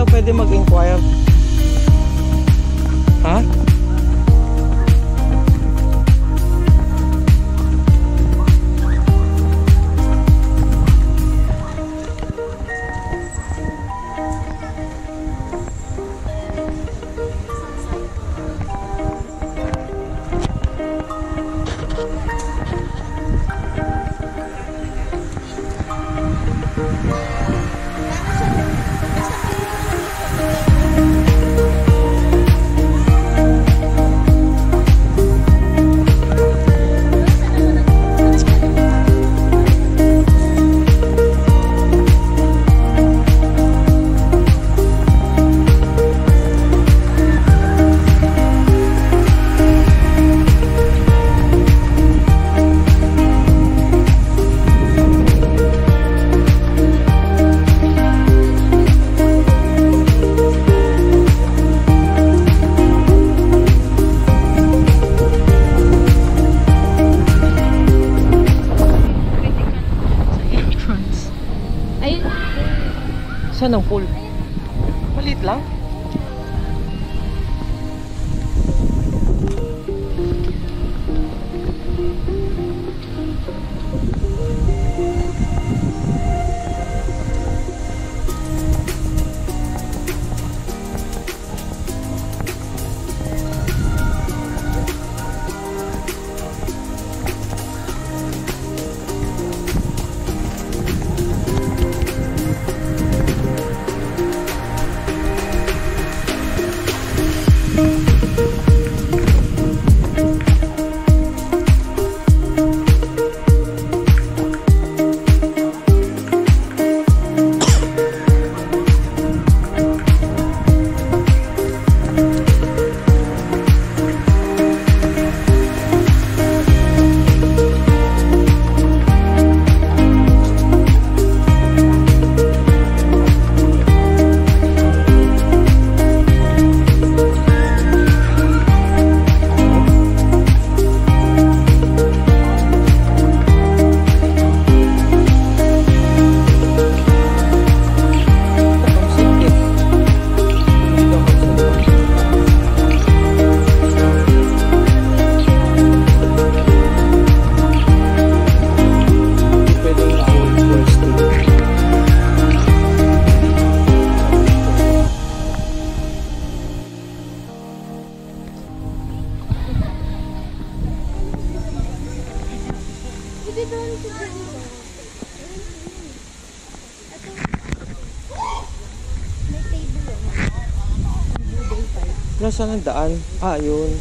Pwede mag-inquire. Ha? Saan ang pool? Maliit lang. Nasaan ang daan? Ah, yun.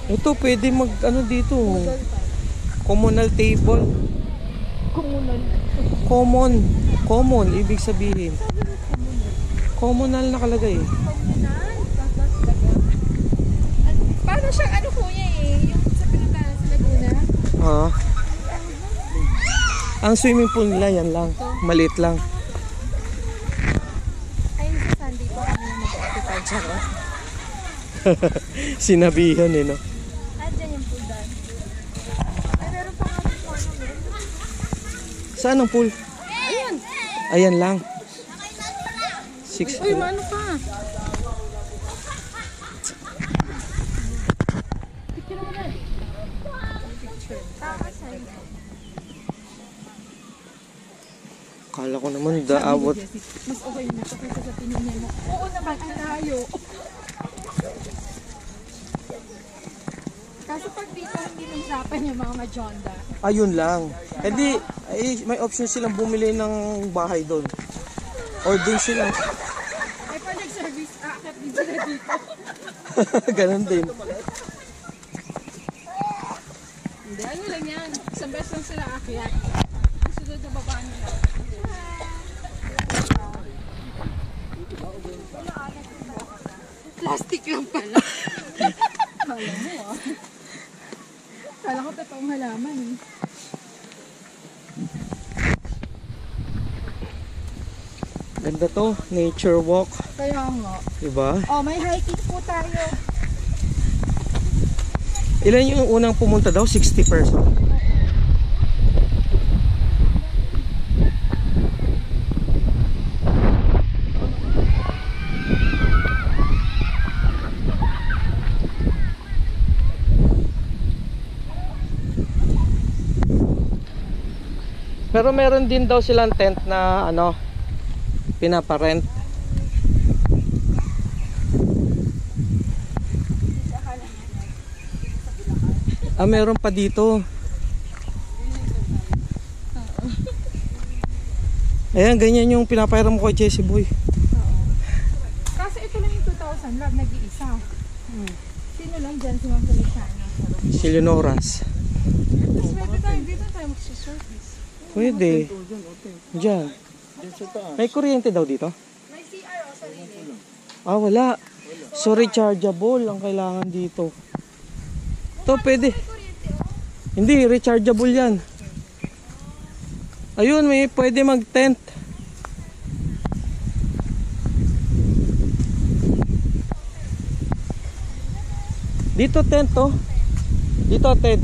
Ito, pwede mag, ano dito? Communal table. Common, ibig sabihin. Communal nakalagay. Paano siya, ano po niya eh? Yung sa pinuntahan sa Laguna? Ah. Ang swimming pool nila, yan lang. Maliit lang. Ayun sa Sunday po kami na mag-occupy siya. Sinabihan eh, no? Andyan yung pool doon. Ay, meron pa nga po ano. Saan ang pool? Ayan. Ayan lang. 6. Uy, maano pa? Picture mo na. Picture. Tapos Kala ko naman daawat. Mas okay na ito kaysa sa tinignan mo. Oo naman, ang layo. Kaso pag dito, hindi mahirapan yung mga majonda. Ayun lang. Eh di, may option silang bumili ng bahay doon. Or doon sila. Ay, pag nag-service, aakit din sila dito. Ganon din. Hindi, ano lang yan. Isang beses lang sila akyat. Ang sunod na baba nila. Plastic lang pala. Kala mo ah. Kala ko totoong halaman eh. Ganda to, nature walk. Kaya nga. Diba? Oh, may hiking po tayo. Ilan yung unang pumunta daw? 60 person. Pero meron din daw silang tent na ano, pinaparent. Meron pa dito. Ayan, ganyan yung pinapairam ko kay Jessie Boy. Kasi ito lang yung 2,000 love, nag-iisa. Sino lang dyan si Ma'am Feliciano? Si Leonoras. Pwede tayo dito tayo magsiservice. Pwede. Diyan. May kuryente daw dito? May CR o sarili. Wala. So rechargeable ang kailangan dito. To pwede. Hindi, rechargeable yan. Ayun, may pwede mag-tent. Dito tent to. Dito tent.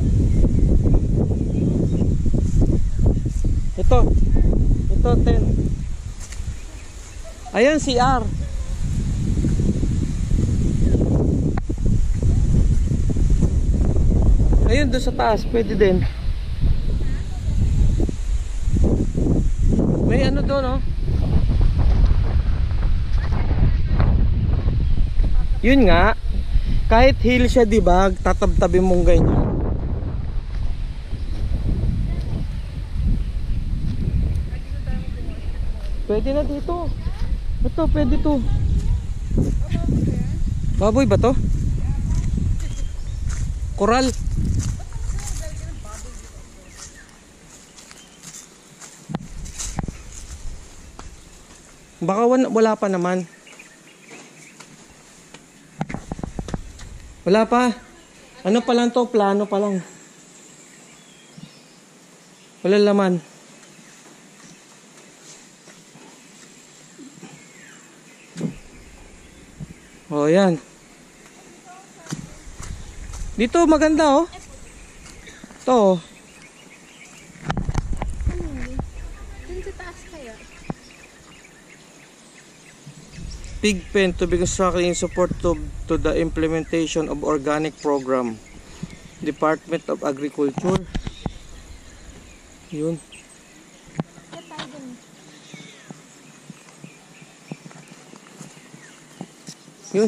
Ito tent. Ayan CR. Ayun doon sa taas, pwede din. May ano doon, oh. Yun nga, kahit hill siya, di ba, tatab-tabi mong ganyan. Pwede na dito. Ito, pwede to. Baboy ba to? Coral. Baka wala pa naman. Wala pa. Ano pa lang to? Plano pa lang. Wala laman. Oh, yan. Dito maganda, oh. Ito, oh. Dun sa taas kaya? Pig pen to be constructed in support to the implementation of organic program. Department of Agriculture. Yun. Yun.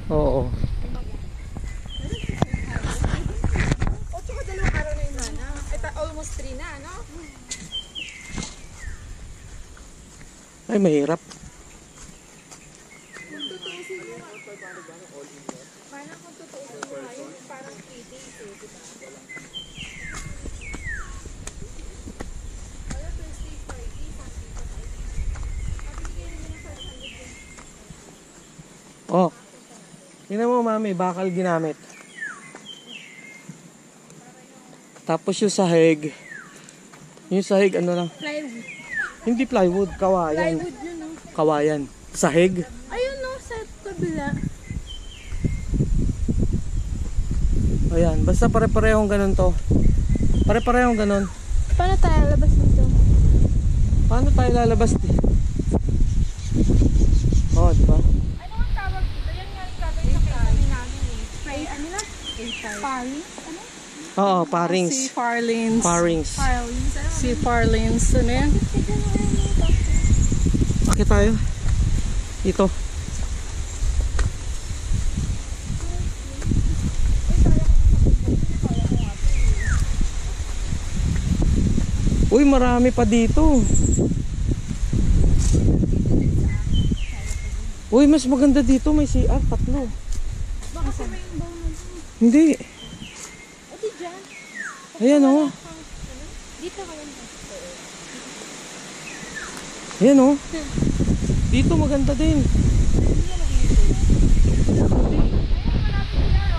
Oo. O, tsaka dalawang araw na yun na. Almost 3 na, no? Ay, mahirap. Parang kung tutuusin mo ngayon, parang 3 days eh, diba? Wala, Thursday, Friday, Sunday pa tayo. Mabibigyan naman ng 500 Oh. Tingnan mo, mami, bakal ginamit. Tapos yung sahig. Yung sahig, ano lang. plywood. Hindi plywood, kawayan. Plywood yun, no? Kawayan. Sahig. Ayun, no? Sa kabila. Ayan, basta pare-parehong ganun to. Pare-parehong ganun. Paano tayo labas nito? Paano tayo lalabas? Oh, di ba? Ano ang tawag dito? Yan nga yung tawag sa kami namin eh. May ano na? Pari? Ano? Oo, Si parings. Farlins. Parings. Farlins. Si Farlins. Ano yan? Bakit tayo? Dito. Uy, marami pa dito. Uy, mas maganda dito. May CR, 3. Baka sa rainbow na. Hindi. O di dyan. Ayan oh. Dito ka lang. Ayan oh. Dito maganda din.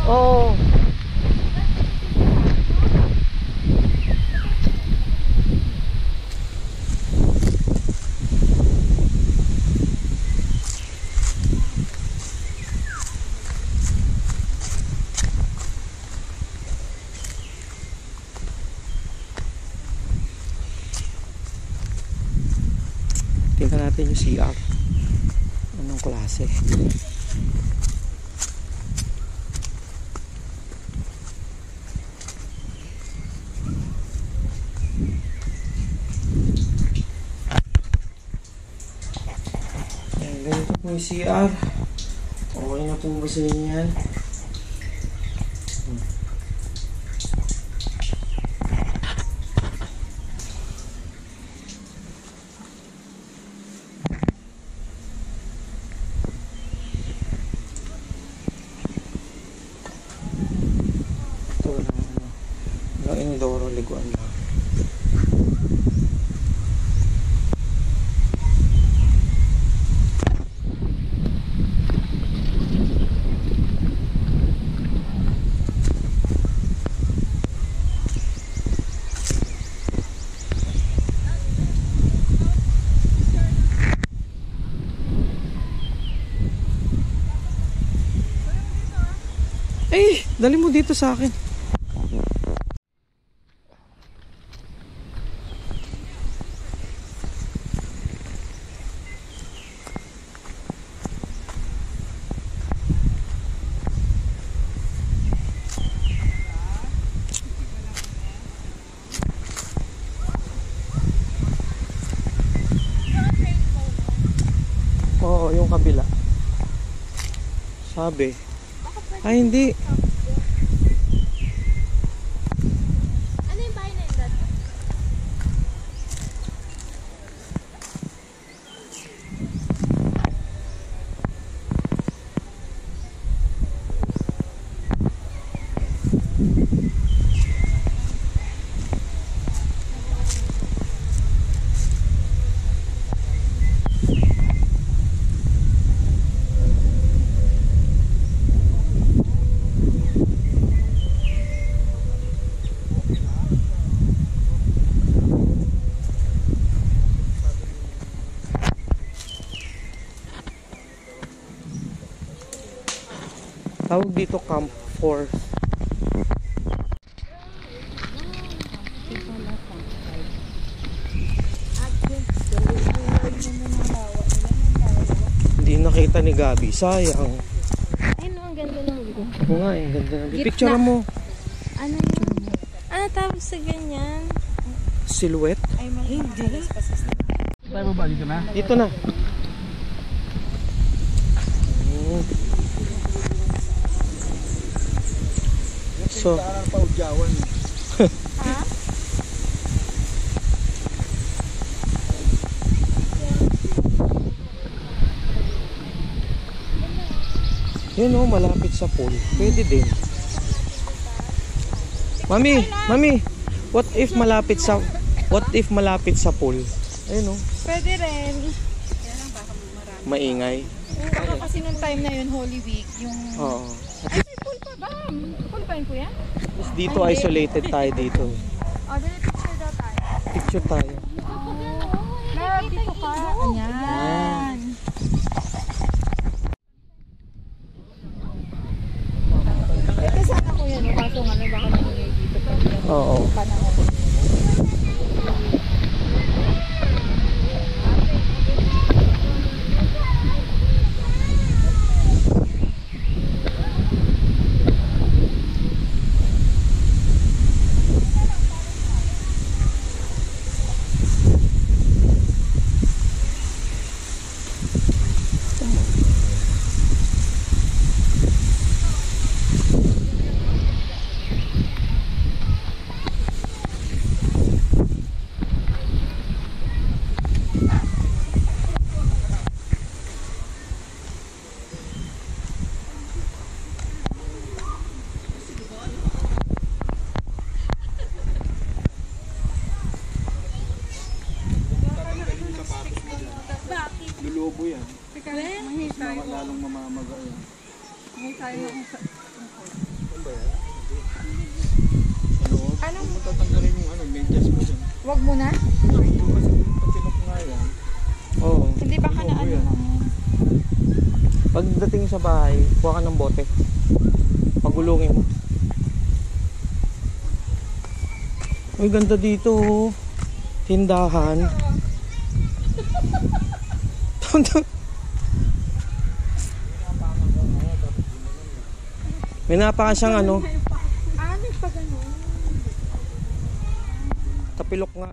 Oo. Tingnan natin yung CR. Anong klase? Ayan, ganito po yung CR. Okay na pong basahin yan. Inodoro, liguan lang. Eh, dali mo dito sa akin. Oo, yung kabila. Sabi. Ay, hindi. Ano yung bahay na yun, Dad? Tawag dito Camp 4. Hindi nakita ni Gabi. Sayang. Ayun, ang ganda ng view. Oo nga eh, ganda. Gitna. Picture mo. Ano yun? Ano tawag sa ganyan? Silhouette. Ay, hindi. Tayo ba dito na? Dito na. So, Ha? yun oh, malapit sa pool. Pwede din. Mami, what if malapit sa pool? Ayun oh, Pwede rin. maingay. Oo, kasi nung time na yun, Holy Week, yung... Oo. Ay, may pool pa ba? Pool pa yun, kuya? Tapos dito isolated tayo dito. O, dali picture daw tayo. Picture tayo. Love, dito ka. Ayan. Ito sana kuya, no? Kaso nga, baka nangyay dito pa. Oo. Panahon. tayo. Lalong mamamaga yan. May tayo ng sa... Ano ba yan? Sa loob? Anong... Kung tatanggalin yung ano, medyas mo dyan. Wag mo na? Kasi papilok nga yan. Oo. Hindi ba ka na ano yan. lang yan? Pagdating sa bahay, kuha ka ng bote. Pagulungin mo. Uy, ganda dito. Oh. Tindahan. May napaka siyang ano. Ano pa ganun? Tapilok nga.